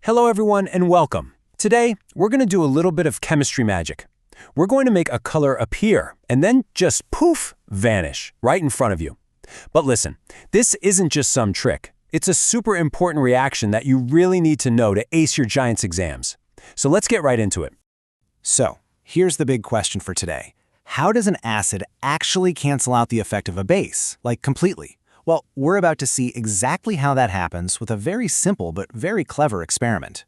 Hello everyone and welcome. Today, we're going to do a little bit of chemistry magic. We're going to make a color appear and then just poof, vanish right in front of you. But listen, this isn't just some trick. It's a super important reaction that you really need to know to ace your Giants exams. So let's get right into it. So, here's the big question for today. How does an acid actually cancel out the effect of a base, like completely? Well, we're about to see exactly how that happens with a very simple but very clever experiment.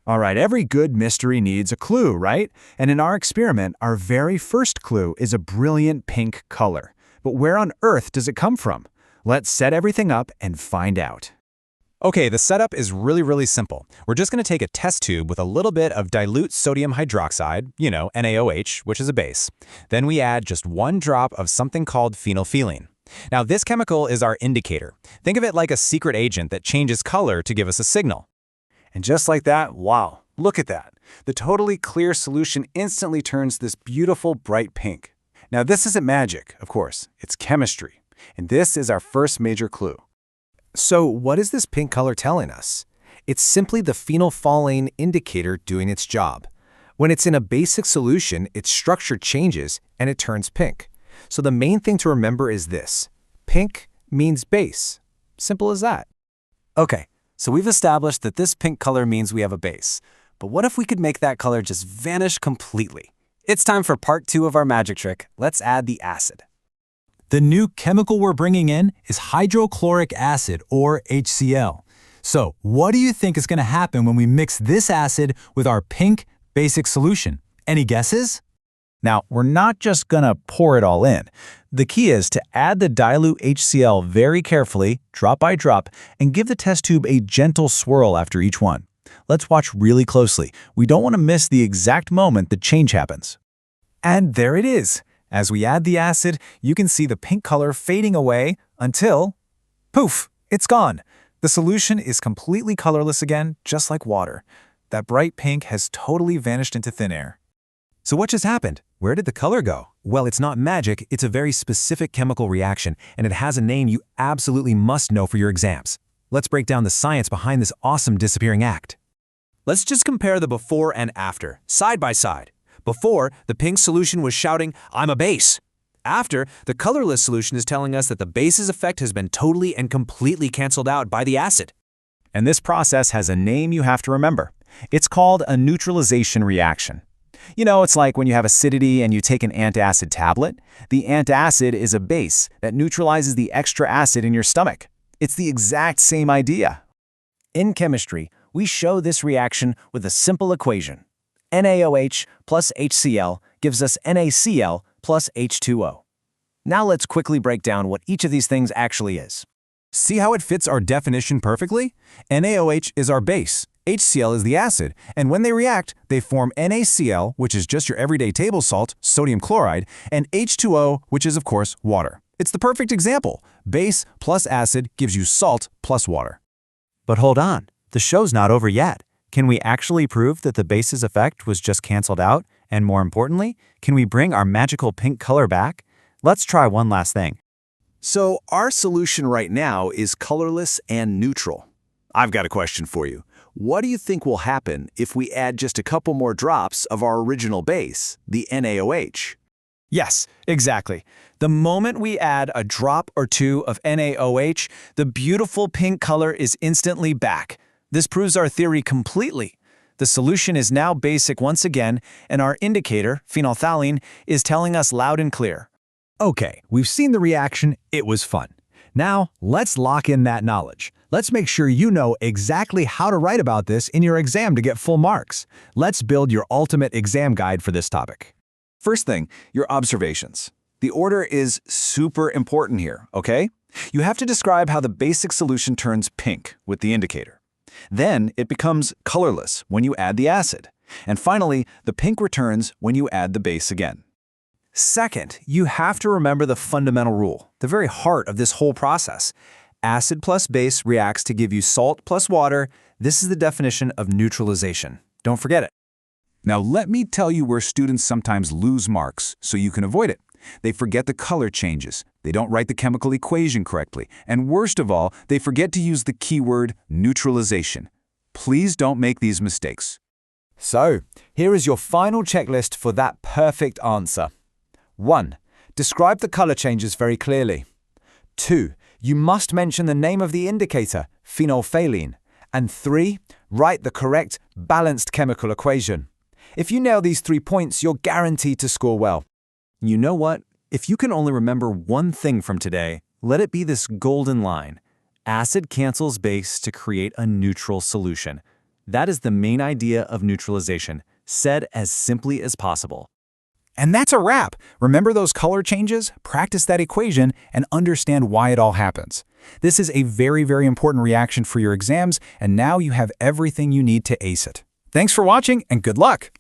All right, every good mystery needs a clue, right? And in our experiment, our very first clue is a brilliant pink color. But where on earth does it come from? Let's set everything up and find out. Okay, the setup is really simple. We're just going to take a test tube with a little bit of dilute sodium hydroxide, NaOH, which is a base. Then we add just 1 drop of something called phenolphthalein. Now, this chemical is our indicator. Think of it like a secret agent that changes color to give us a signal. And just like that, wow, look at that. The totally clear solution instantly turns this beautiful bright pink. Now, this isn't magic, of course. It's chemistry. And this is our first major clue. So, what is this pink color telling us? It's simply the phenolphthalein indicator doing its job. When it's in a basic solution, its structure changes and it turns pink. So the main thing to remember is this. Pink means base. Simple as that. Okay, so we've established that this pink color means we have a base. But what if we could make that color just vanish completely? It's time for part 2 of our magic trick. Let's add the acid. The new chemical we're bringing in is hydrochloric acid, or HCl. So what do you think is going to happen when we mix this acid with our pink basic solution? Any guesses? Now, we're not just gonna pour it all in. The key is to add the dilute HCl very carefully, drop by drop, and give the test tube a gentle swirl after each one. Let's watch really closely. We don't want to miss the exact moment the change happens. And there it is. As we add the acid, you can see the pink color fading away until, poof, it's gone. The solution is completely colorless again, just like water. That bright pink has totally vanished into thin air. So what just happened? Where did the color go? Well, it's not magic, it's a very specific chemical reaction, and it has a name you absolutely must know for your exams. Let's break down the science behind this awesome disappearing act. Let's just compare the before and after, side by side. Before, the pink solution was shouting, "I'm a base." After, the colorless solution is telling us that the base's effect has been totally and completely canceled out by the acid. And this process has a name you have to remember. It's called a neutralization reaction. It's like when you have acidity and you take an antacid tablet. The antacid is a base that neutralizes the extra acid in your stomach. It's the exact same idea. In chemistry, we show this reaction with a simple equation. NaOH plus HCl gives us NaCl plus H2O. Now let's quickly break down what each of these things actually is. See how it fits our definition perfectly? NaOH is our base, HCl is the acid, and when they react, they form NaCl, which is just your everyday table salt, sodium chloride, and H2O, which is, of course, water. It's the perfect example. Base plus acid gives you salt plus water. But hold on, the show's not over yet. Can we actually prove that the base's effect was just canceled out? And more importantly, can we bring our magical pink color back? Let's try one last thing. So our solution right now is colorless and neutral. I've got a question for you. What do you think will happen if we add just a couple more drops of our original base, the NaOH? Yes, exactly. The moment we add a drop or two of NaOH, the beautiful pink color is instantly back. This proves our theory completely. The solution is now basic once again, and our indicator, phenolphthalein, is telling us loud and clear. Okay, we've seen the reaction, it was fun. Now, let's lock in that knowledge. Let's make sure you know exactly how to write about this in your exam to get full marks. Let's build your ultimate exam guide for this topic. First thing, your observations. The order is super important here, okay? You have to describe how the basic solution turns pink with the indicator. Then it becomes colorless when you add the acid. And finally, the pink returns when you add the base again. Second, you have to remember the fundamental rule, the very heart of this whole process. Acid plus base reacts to give you salt plus water. This is the definition of neutralization. Don't forget it. Now let me tell you where students sometimes lose marks so you can avoid it. They forget the color changes, they don't write the chemical equation correctly, and worst of all, they forget to use the keyword neutralization. Please don't make these mistakes. So, here is your final checklist for that perfect answer. 1. Describe the color changes very clearly. 2. You must mention the name of the indicator, phenolphthalein. And 3. Write the correct, balanced chemical equation. If you nail these 3 points, you're guaranteed to score well. You know what? If you can only remember one thing from today, let it be this golden line. Acid cancels base to create a neutral solution. That is the main idea of neutralization, said as simply as possible. And that's a wrap. Remember those color changes, practice that equation, and understand why it all happens. This is a very, very important reaction for your exams, and now you have everything you need to ace it. Thanks for watching, and good luck!